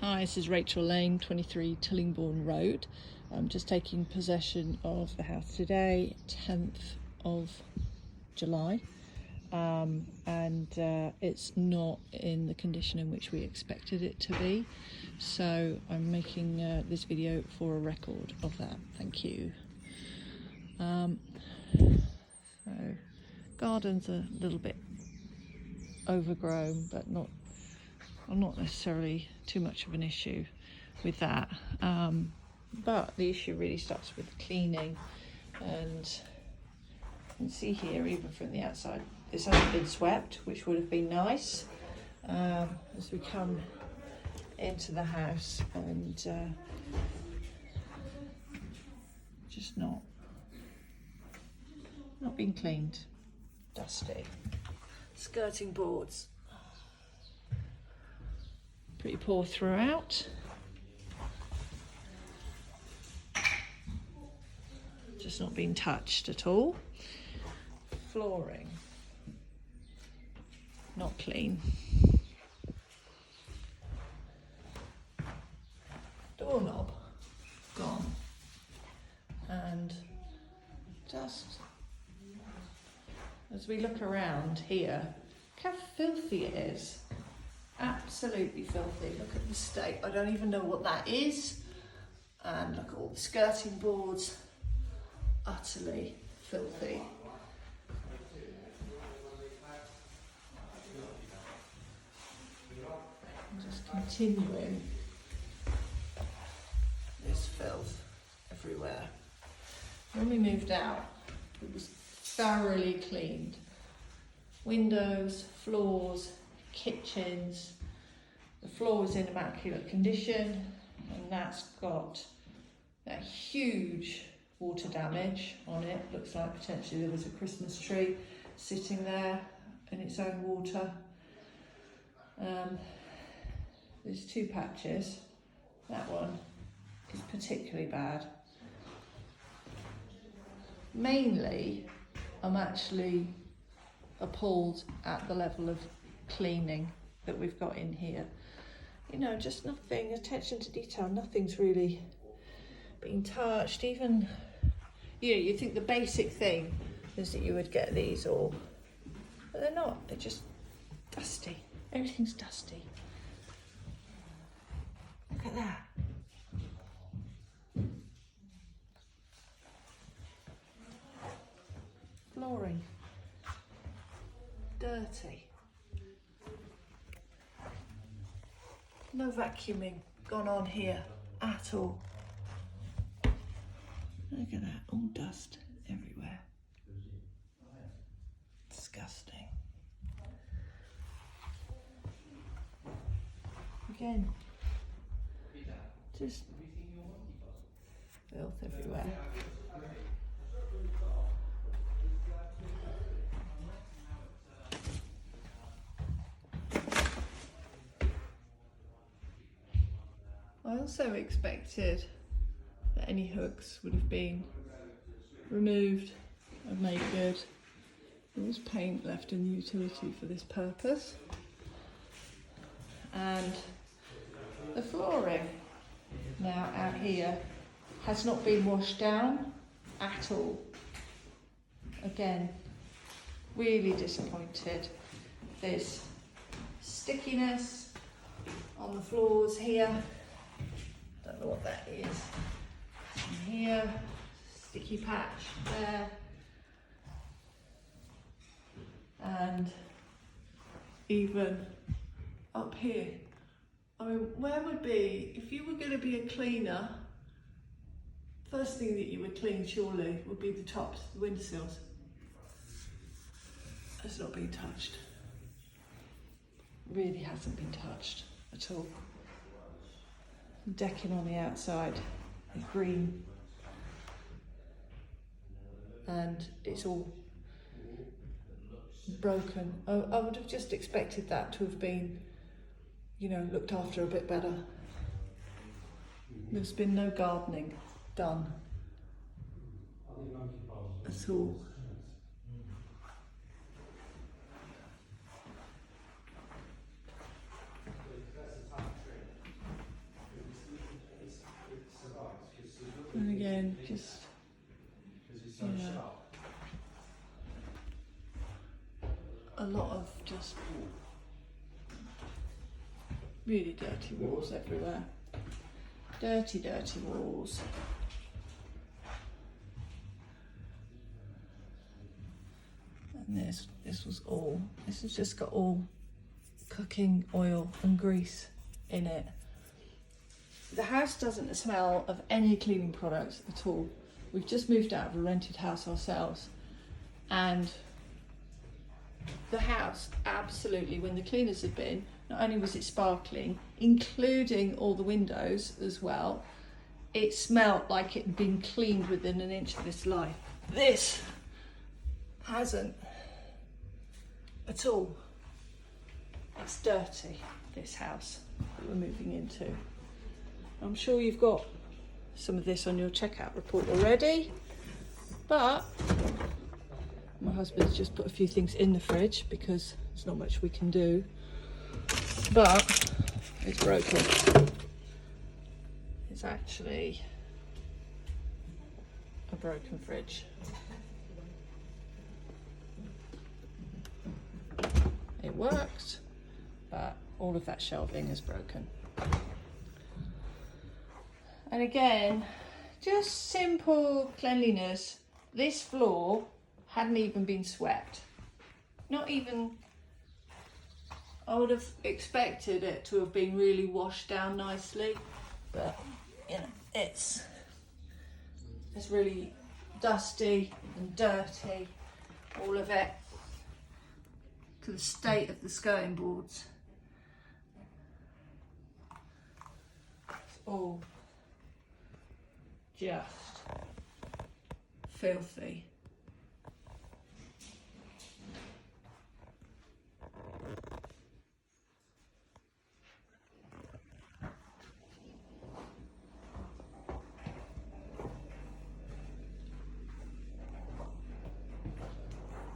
Hi, this is Rachel Lane, 23 Tillingbourne Road. I'm just taking possession of the house today, 10th of July, and it's not in the condition in which we expected it to be. So I'm making this video for a record of that. Thank you. So garden's a little bit overgrown, but not necessarily too much of an issue with that, but the issue really starts with cleaning. And you can see here, even from the outside, this hasn't been swept, which would have been nice as we come into the house, and just not been cleaned. Dusty skirting boards, pretty poor throughout. Just not been touched at all. Flooring, not clean. Doorknob, gone. And just as we look around here, look how filthy it is. Absolutely filthy. Look at the state. I don't even know what that is. And look at all the skirting boards. Utterly filthy. Just continuing this filth everywhere. When we moved out, it was thoroughly cleaned. Windows, floors, kitchens. The floor was in immaculate condition, and that's got that huge water damage on it. Looks like potentially there was a Christmas tree sitting there in its own water. There's two patches. That one is particularly bad. Mainly, I'm actually appalled at the level of cleaning that we've got in here. You know, just nothing, attention to detail, nothing's really being touched. Even, you know, you think the basic thing is that you would get these all, but they're not, they're just dusty. Everything's dusty. Look at that. Flooring, dirty. No vacuuming gone on here at all. Look at that, all dust everywhere. Disgusting. Again, just filth everywhere. I also expected that any hooks would have been removed and made good. There was paint left in the utility for this purpose. And the flooring now out here has not been washed down at all. Again, really disappointed. There's stickiness on the floors here. Don't know what that is. And here, sticky patch there. And even up here. I mean, where would be, if you were going to be a cleaner, first thing that you would clean surely would be the tops, the windowsills. It's not been touched. Really hasn't been touched at all. Decking on the outside is green, and it's all broken. I would have just expected that to have been, you know, looked after a bit better. There's been no gardening done at all. just, so a lot of just really dirty walls everywhere. Dirty, dirty walls. And this has just got all cooking oil and grease in it. The house doesn't smell of any cleaning products at all. We've just moved out of a rented house ourselves, and the house absolutely, when the cleaners had been, not only was it sparkling, including all the windows as well, it smelled like it had been cleaned within an inch of its life. This hasn't at all. It's dirty, this house that we're moving into. I'm sure you've got some of this on your checkout report already, but my husband's just put a few things in the fridge because there's not much we can do, but it's broken. It's actually a broken fridge. It works, but all of that shelving is broken. And again, just simple cleanliness. This floor hadn't even been swept. Not even, I would have expected it to have been really washed down nicely, but you know, it's really dusty and dirty, all of it, to the state of the skirting boards. It's all just filthy.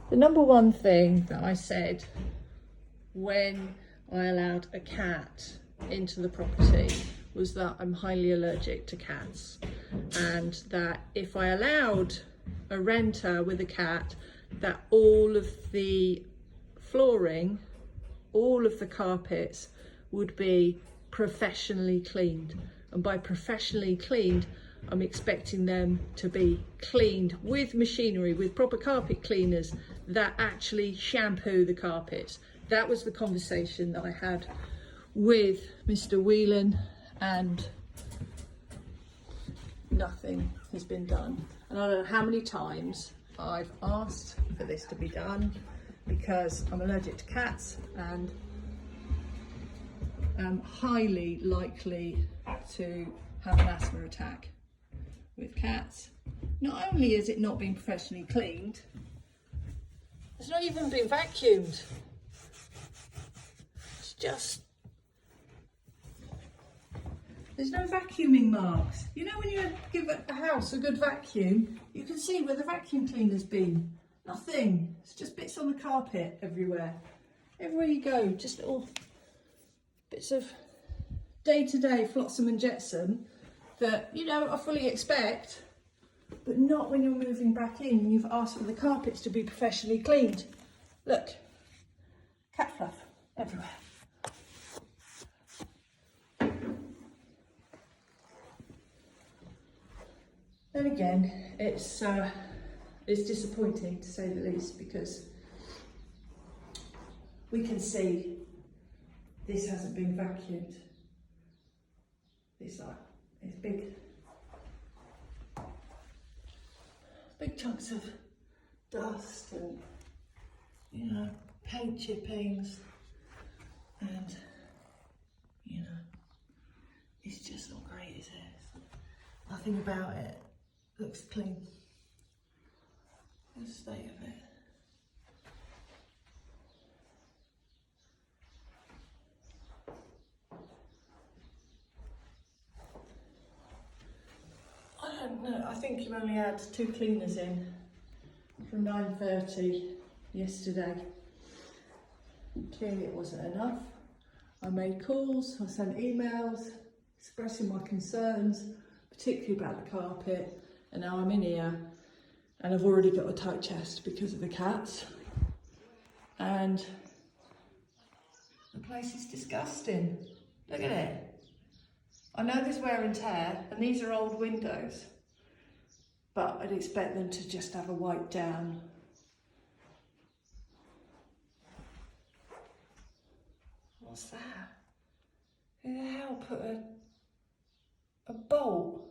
The number one thing that I said when I allowed a cat into the property was that I'm highly allergic to cats, and that if I allowed a renter with a cat, that all of the flooring, all of the carpets would be professionally cleaned. And by professionally cleaned, I'm expecting them to be cleaned with machinery, with proper carpet cleaners that actually shampoo the carpets. That was the conversation that I had with Mr. Whelan, and nothing has been done. And I don't know how many times I've asked for this to be done because I'm allergic to cats and am highly likely to have an asthma attack with cats. Not only is it not being professionally cleaned, it's not even been vacuumed. It's just, there's no vacuuming marks. You know when you give a house a good vacuum, you can see where the vacuum cleaner's been. Nothing. It's just bits on the carpet everywhere. Everywhere you go, just little bits of day-to-day flotsam and jetsam that, you know, I fully expect, but not when you're moving back in and you've asked for the carpets to be professionally cleaned. Look, cat fluff everywhere. Then again, it's disappointing to say the least, because we can see this hasn't been vacuumed. It's big chunks of dust and, you know, paint chippings, and, you know, it's just not great, is it? Nothing about it looks clean. The state of it. I don't know, I think you only had 2 cleaners in from 9:30 yesterday. Clearly it wasn't enough. I made calls, I sent emails expressing my concerns, particularly about the carpet, and now I'm in here, and I've already got a tight chest because of the cats, and the place is disgusting. Look at it. I know there's wear and tear, and these are old windows, but I'd expect them to just have a wipe down. What's that? Who the hell put a bolt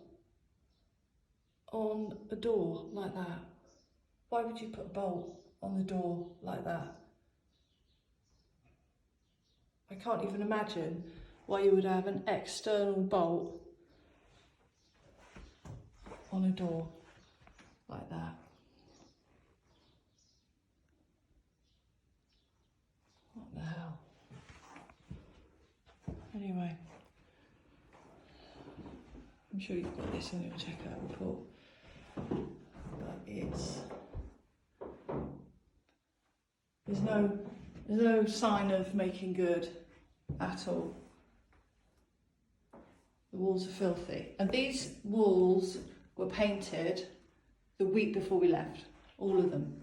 on a door like that? Why would you put a bolt on the door like that? I can't even imagine why you would have an external bolt on a door like that. What the hell? Anyway, I'm sure you've got this on your checkout report, but there's no sign of making good at all. The walls are filthy, and these walls were painted the week before we left, all of them.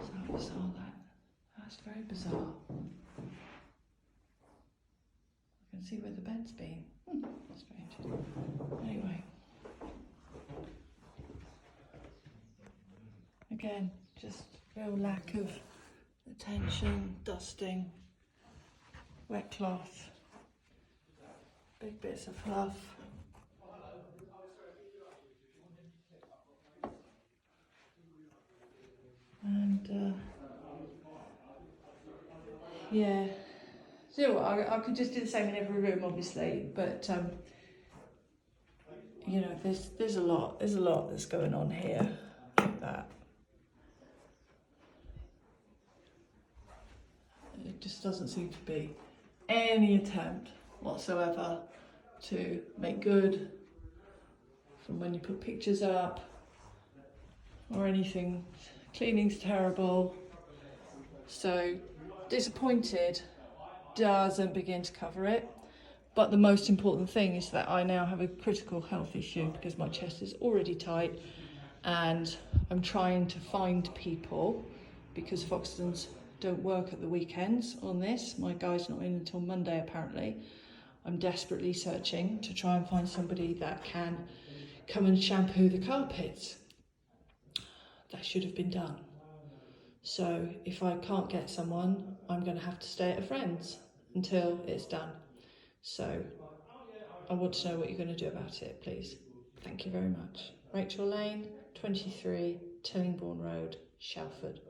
So bizarre that's very bizarre. I can see where the bed's been. Strange. Anyway. Again, just real lack of attention, dusting, wet cloth, big bits of fluff. And yeah, so I could just do the same in every room, obviously, but you know, there's a lot that's going on here like that. It just doesn't seem to be any attempt whatsoever to make good from when you put pictures up or anything. Cleaning's terrible. So disappointed doesn't begin to cover it. But the most important thing is that I now have a critical health issue because my chest is already tight, and I'm trying to find people because Foxtons don't work at the weekends on this. My guy's not in until Monday apparently. I'm desperately searching to try and find somebody that can come and shampoo the carpets. That should have been done. So if I can't get someone, I'm going to have to stay at a friend's until it's done. So I want to know what you're going to do about it, please. Thank you very much. Rachel Lane, 23, Tillingbourne Road, Shelford.